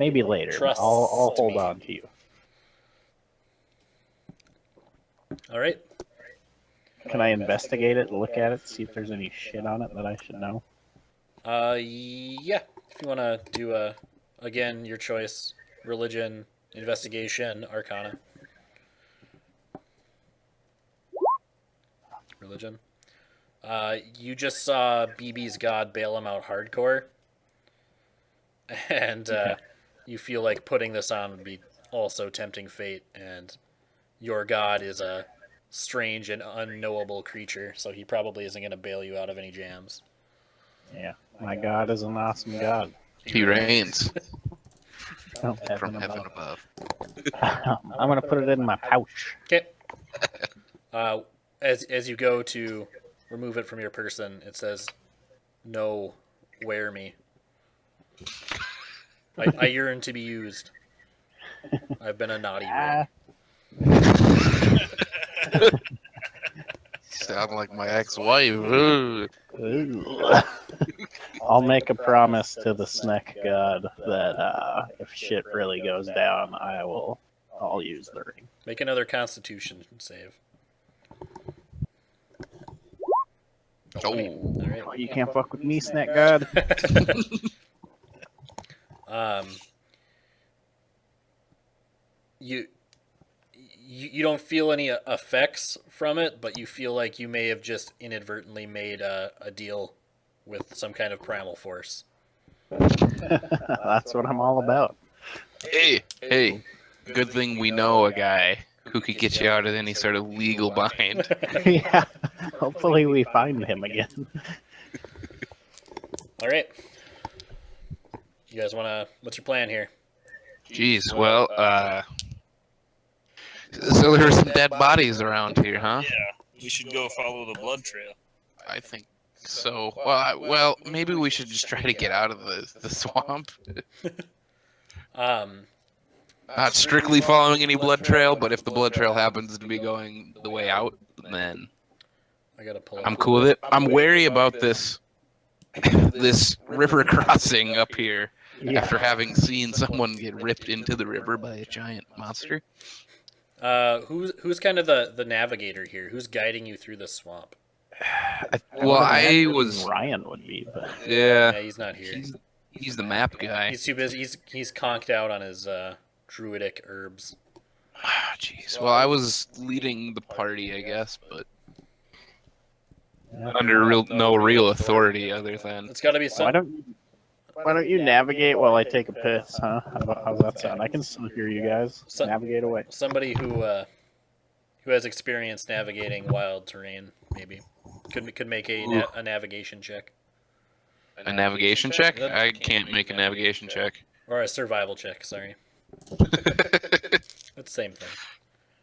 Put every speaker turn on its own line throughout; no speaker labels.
Maybe later.
Trust
I'll hold
me.
on to you.
All right.
Can I investigate it, look at it, see if there's any shit on it that I should know?
Yeah. If you want to do again, your choice: religion, investigation, arcana. Religion. You just saw BB's god bail him out hardcore, and you feel like putting this on would be also tempting fate, and your god is a strange and unknowable creature, so he probably isn't going to bail you out of any jams.
Yeah, my god is an awesome god.
He reigns
Oh,
from heaven above.
I'm gonna put it in my pouch.
Okay. As you go to remove it from your person, it says, "No, wear me. I yearn to be used. I've been a naughty ring."
Sound like my ex-wife. Ooh.
I'll make a promise to the snack god that if shit really goes down, I'll use the ring.
Make another Constitution save.
Oh.
All right.
You can't fuck with me, snack god.
You don't feel any effects from it, but you feel like you may have just inadvertently made a deal with some kind of primal force.
That's what I'm all about.
Hey, good thing we know a guy who could get you out of any sort of legal bind.
Yeah, hopefully we find him again.
All right. You guys want to... What's your plan here?
Jeez, well, so there are some dead bodies around here, huh?
Yeah, we should go follow the blood trail.
I think so. Well, maybe we should just try to get out of the swamp. Not strictly following any blood trail, but if the blood trail happens to be going the way out, then
I gotta pull.
I'm cool with it. I'm wary about this river crossing up here after having seen someone get ripped into the river by a giant monster.
Who's kind of the navigator here? Who's guiding you through the swamp?
I was
Ryan would be, but
Yeah, he's not here.
He's the map guy.
He's too busy. He's conked out on his druidic herbs.
Jeez. Well, I was leading the party, I guess, but under no real authority other than.
It's got to be some.
Why don't you navigate while I take a piss, huh? How's that sound? I can still hear you guys. Navigate away.
Somebody who has experience navigating wild terrain, maybe could make a navigation check.
A navigation check? I can't make a navigation check.
Or a survival check. Sorry. It's the same thing.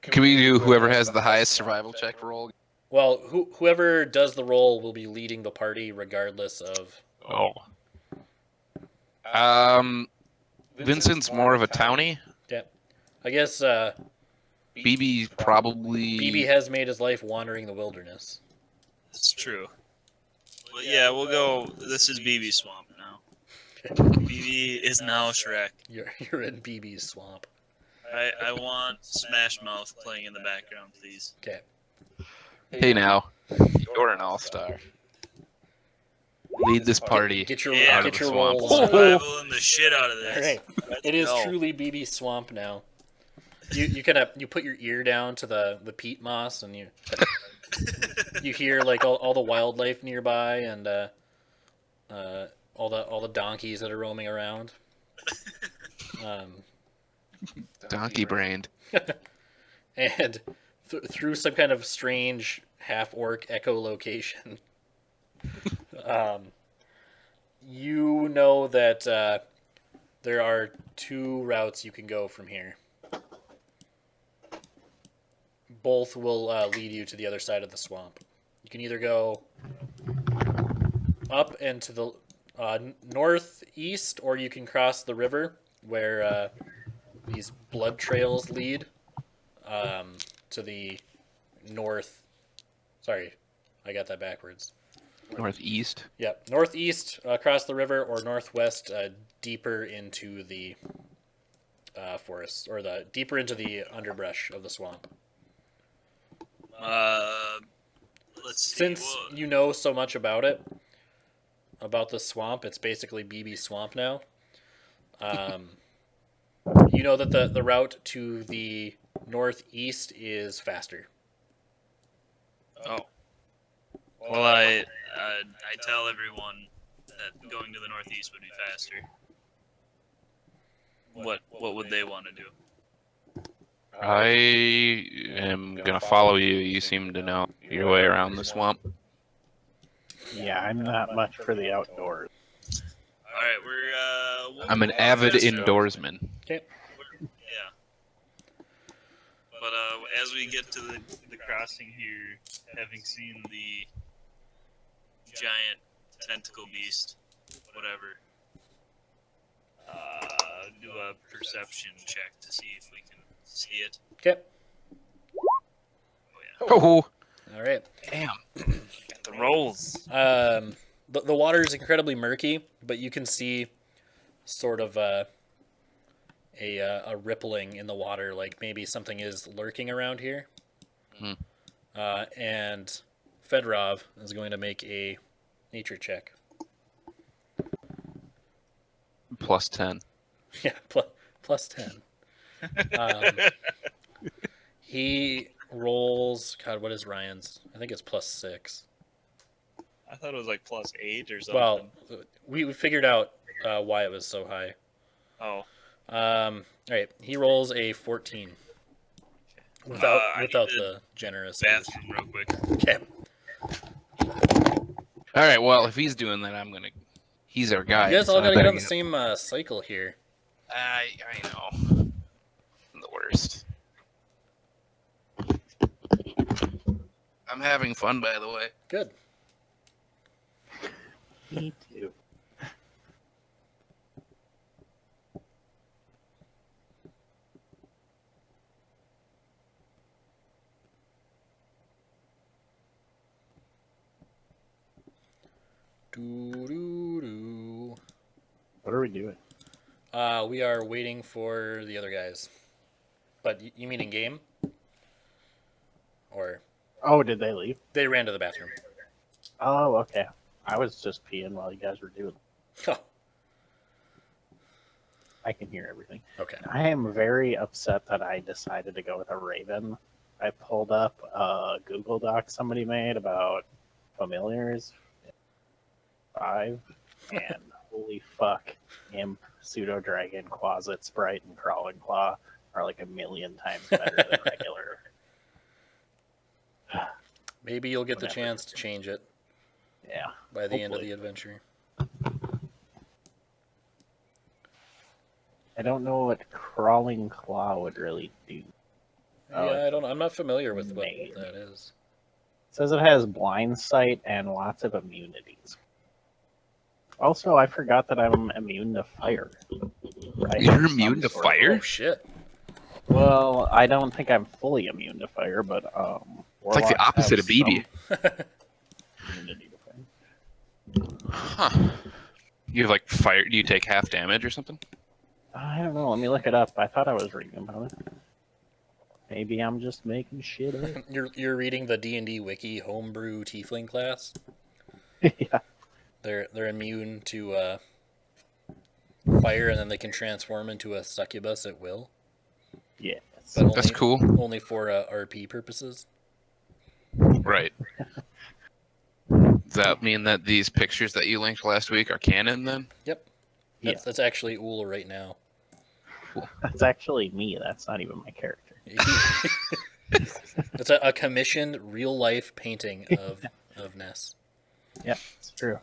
Can we do whoever has the highest survival check roll?
Well, whoever does the roll will be leading the party regardless of.
Oh. Vincent's more of a townie.
Yeah. I guess
BB probably.
BB has made his life wandering the wilderness.
That's true. But yeah, we'll go. This is BB Swamp now. BB is now Shrek.
You're in BB's swamp.
I want Smash Mouth playing in the background, please.
Okay.
Hey now, you're an all-star. Lead this party
Get your
out of the swamp.
rolls.
Survivaling the shit out of this.
All right. It is truly BB swamp now. You put your ear down to the peat moss and you hear like all the wildlife nearby and all the donkeys that are roaming around.
Donkey brained.
And through some kind of strange half-orc echolocation, you know that there are two routes you can go from here. Both will lead you to the other side of the swamp. You can either go up and to the northeast, or you can cross the river where these blood trails lead to the north. Sorry, I got that backwards.
Northeast?
Yep, northeast across the river, or northwest deeper into the forest, or the deeper into the underbrush of the swamp.
Let's see.
Since you know so much about it, about the swamp, it's basically BB Swamp now. You know that the route to the northeast is faster.
Oh. Well, I tell everyone that going to the northeast would be faster. What would they want to do?
I am gonna follow you. You seem to know your way around the swamp.
Yeah, I'm not much for the outdoors.
All right, we'll
I'm an
go
avid
faster.
indoorsman.
Okay.
Yeah. But as we get to the crossing here, having seen the giant tentacle beast, whatever, do a perception check to see if we can see it.
Okay.
Oh
Oh,
All right.
damn.
The rolls.
The water is incredibly murky, but you can see sort of a rippling in the water, like maybe something is lurking around here.
Hmm.
And Fedorov is going to make a nature check.
Plus 10.
Yeah, plus 10. He rolls. God, what is Ryan's? I think it's plus 6.
I thought it was like plus 8 or something.
Well, we figured out why it was so high.
Oh.
All right, he rolls a 14 without
I need
the generous.
Bathroom real quick.
Okay.
All right, well, if he's doing that, I'm gonna. He's our guy.
You guys all
so I
gotta get
better
on the same cycle here.
I know. I'm the worst. I'm having fun, by the way.
Good.
Me too.
Doo-doo-doo.
What are we doing?
We are waiting for the other guys. But you mean in game? Or
Oh, did they leave?
they ran to the bathroom?
Oh, okay. I was just peeing while you guys were doing.
Oh,
I can hear everything.
okay.
I am very upset that I decided to go with a Raven. I pulled up a Google Doc somebody made about familiars 5, and holy fuck, Imp, Pseudo Dragon, Quasit, Sprite, and Crawling Claw are like a million times better than regular.
Maybe you'll get the
Whatever.
chance to change it
Yeah.
by the end of
Hopefully.
the adventure.
I don't know what Crawling Claw would really do. Oh,
Yeah, I'm not familiar with what
Maybe.
that is.
It says it has blind sight and lots of immunities. Also, I forgot that I'm immune to fire. I
You're
have
immune
some
to
sort of-
fire?
Oh shit!
Well, I don't think I'm fully immune to fire, but
It's like the
warlocks
opposite
have
of BB.
some immunity to fire.
Huh. You have like fire. Do you take half damage or something?
I don't know. Let me look it up. I thought I was reading about it. Maybe I'm just making shit up.
You're reading the D&D wiki homebrew tiefling class.
Yeah.
They're immune to fire, and then they can transform into a succubus at will.
Yes.
But
That's cool.
Only for RP purposes.
Right. Does that mean that these pictures that you linked last week are canon then?
Yep.
Yeah.
That's actually Ool right now.
That's actually me. That's not even my character.
It's a commissioned real life painting of Ness.
Yeah, it's true.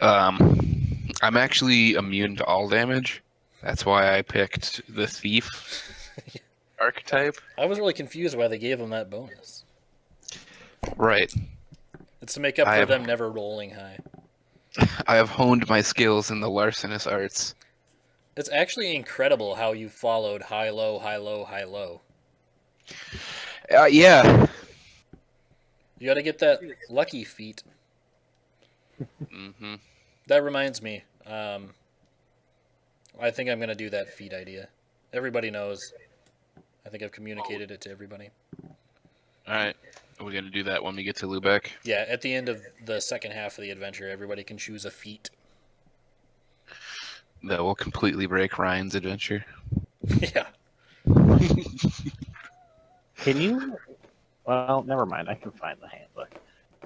I'm actually immune to all damage. That's why I picked the thief archetype.
I was really confused why they gave him that bonus.
Right.
It's to make up
I
for
have-
them never rolling high.
I have honed my skills in the larcenous arts.
It's actually incredible how you followed high, low, high, low, high, low.
Yeah.
You got to get that lucky feat.
Hmm.
That reminds me, I think I'm going to do that feat idea. Everybody knows. I think I've communicated it to everybody.
All right. Are we going to do that when we get to Lubeck?
Yeah, at the end of the second half of the adventure, everybody can choose a feat.
That will completely break Ryan's adventure.
Yeah.
Can you? Well, never mind. I can find the handbook.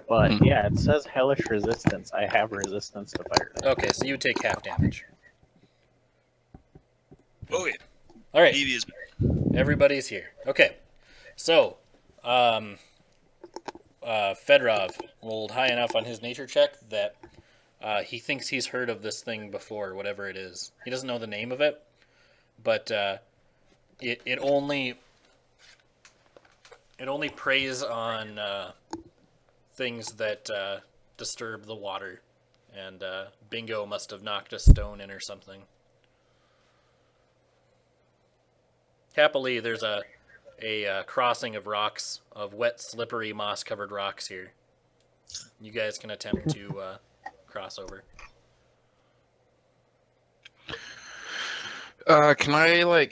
But
Hmm.
yeah, it says hellish resistance. I have resistance to fire damage.
Okay, so you take half damage.
Okay.
All right.
BB is
Everybody's here. Okay. So, Fedorov rolled high enough on his nature check that he thinks he's heard of this thing before, whatever it is. He doesn't know the name of it, but it only preys on things that disturb the water, and Bingo must have knocked a stone in or something. Happily, there's a crossing of rocks, of wet, slippery, moss-covered rocks here. You guys can attempt to cross over.
Can I,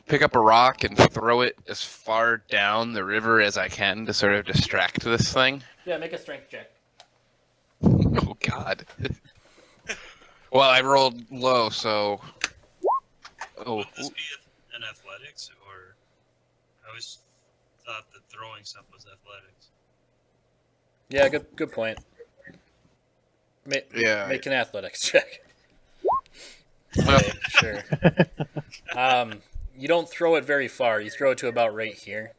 pick up a rock and throw it as far down the river as I can to sort of distract this thing?
Yeah, make a strength check.
Oh, God. Well, I rolled low, so... Oh,
Would this be an athletics, or I always thought that throwing stuff was athletics.
Yeah, good point.
yeah.
Make an athletics check. Okay, sure. You don't throw it very far. You throw it to about right here.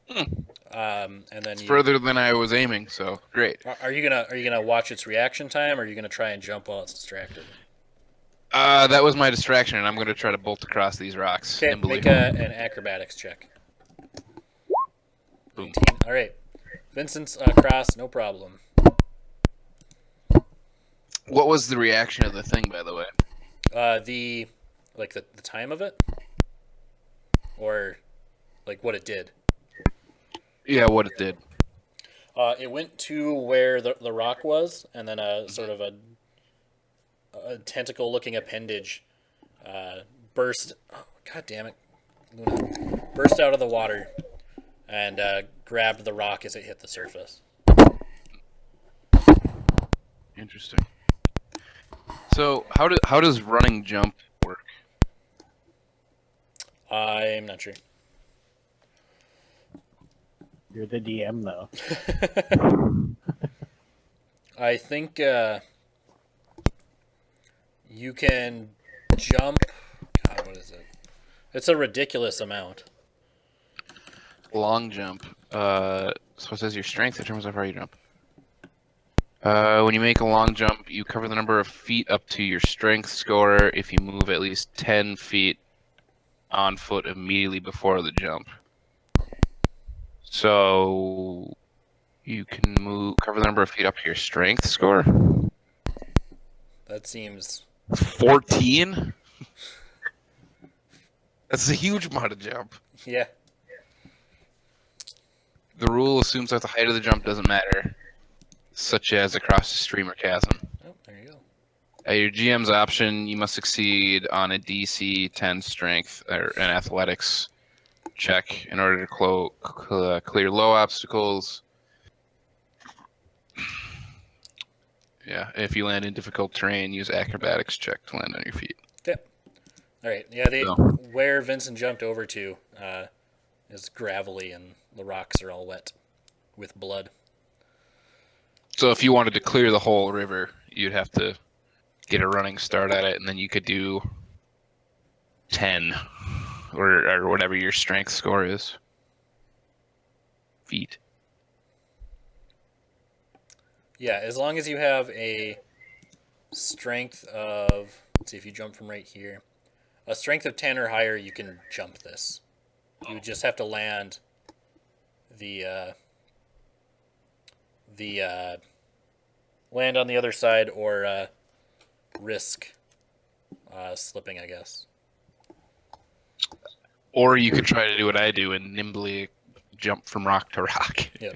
And then
It's further than I was aiming, so great.
Are you gonna watch its reaction time, or are you gonna try and jump while it's distracted?
That was my distraction, and I'm going to try to bolt across these rocks.
Okay,
nimbly.
make an acrobatics check.
Boom.
18. All right, Vincent's across, no problem.
What was the reaction of the thing, by the way?
The time of it, or like what it did.
Yeah, what it did.
It went to where the rock was, and then a sort of a tentacle-looking appendage burst. Oh, God damn it, Luna! Burst out of the water and grabbed the rock as it hit the surface.
Interesting. So, how does running jump work?
I'm not sure.
You're the DM, though.
I think you can jump. God, what is it? It's a ridiculous amount.
Long jump. So it says your strength determines how far you jump. When you make a long jump, you cover the number of feet up to your strength score if you move at least 10 feet on foot immediately before the jump. So you can cover the number of feet up to your strength score?
That seems
14? That's a huge amount of jump.
yeah.
The rule assumes that the height of the jump doesn't matter, such as across a stream or chasm.
Oh, there you go.
At your GM's option, you must succeed on a DC 10 strength or an athletics check in order to clear low obstacles. Yeah, if you land in difficult terrain, use acrobatics check to land on your feet.
All right. Yeah,
So.
where Vincent jumped over to is gravelly, and the rocks are all wet with blood.
So if you wanted to clear the whole river, you'd have to get a running start at it, and then you could do 10 or whatever your strength score is. Feet.
Yeah, as long as you have a strength of, let's see if you jump from right here, a strength of 10 or higher, you can jump this. You would just have to land land on the other side, or risk slipping, I guess.
Or you could try to do what I do and nimbly jump from rock to rock.
Yep.